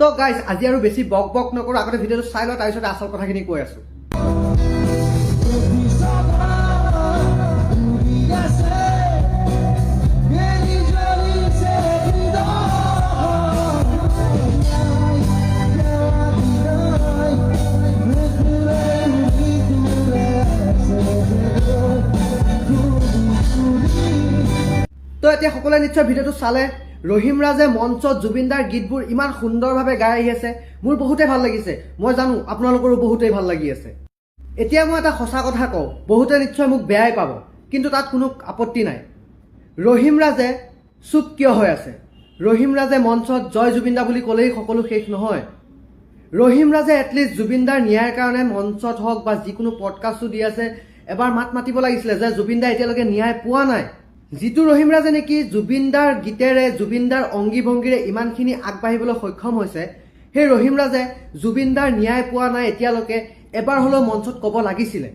তো গাইজ আজি আৰু বেছি বক বক নকৰো, আগতে ভিডিঅ'টো চাই লওঁ, তাৰপিছত আচল কথাখিনি কৈ আছো। তো এতিয়া সকলোৱে নিশ্চয় ভিডিঅ'টো চালে। ৰহিম ৰাজে মঞ্চত জুবিনদাৰ গীতবোৰ ইমান সুন্দৰভাৱে গাই আহি আছে, মোৰ বহুতেই ভাল লাগিছে। মই জানো আপোনালোকৰো বহুতেই ভাল লাগি আছে। এতিয়া মই এটা সঁচা কথা কওঁ, বহুতে নিশ্চয় মোক বেয়াই পাব, কিন্তু তাত কোনো আপত্তি নাই। ৰহিম ৰাজে চুপ কিয় হৈ আছে? ৰহিম ৰাজে মঞ্চত জয় জুবিনদা বুলি ক'লেই সকলো শেষ নহয়। ৰহিম ৰাজে এটলিষ্ট জুবিনদাৰ ন্যায়ৰ কাৰণে মঞ্চত হওক বা যিকোনো পডকাষ্টো দি আছে, এবাৰ মাত মাতিব লাগিছিলে যে জুবিনদা এতিয়ালৈকে ন্যায় পোৱা নাই। যিটো ৰহিম ৰাজে নেকি জুবিনদাৰ গীতেৰে জুবিনদাৰ অংগী ভংগীৰে ইমানখিনি আগবাঢ়িবলৈ সক্ষম হৈছে, সেই ৰহিম ৰাজে জুবিনদাৰ ন্যায় পোৱা নাই এতিয়ালৈকে এবাৰ হ'লেও মঞ্চত ক'ব লাগিছিলে।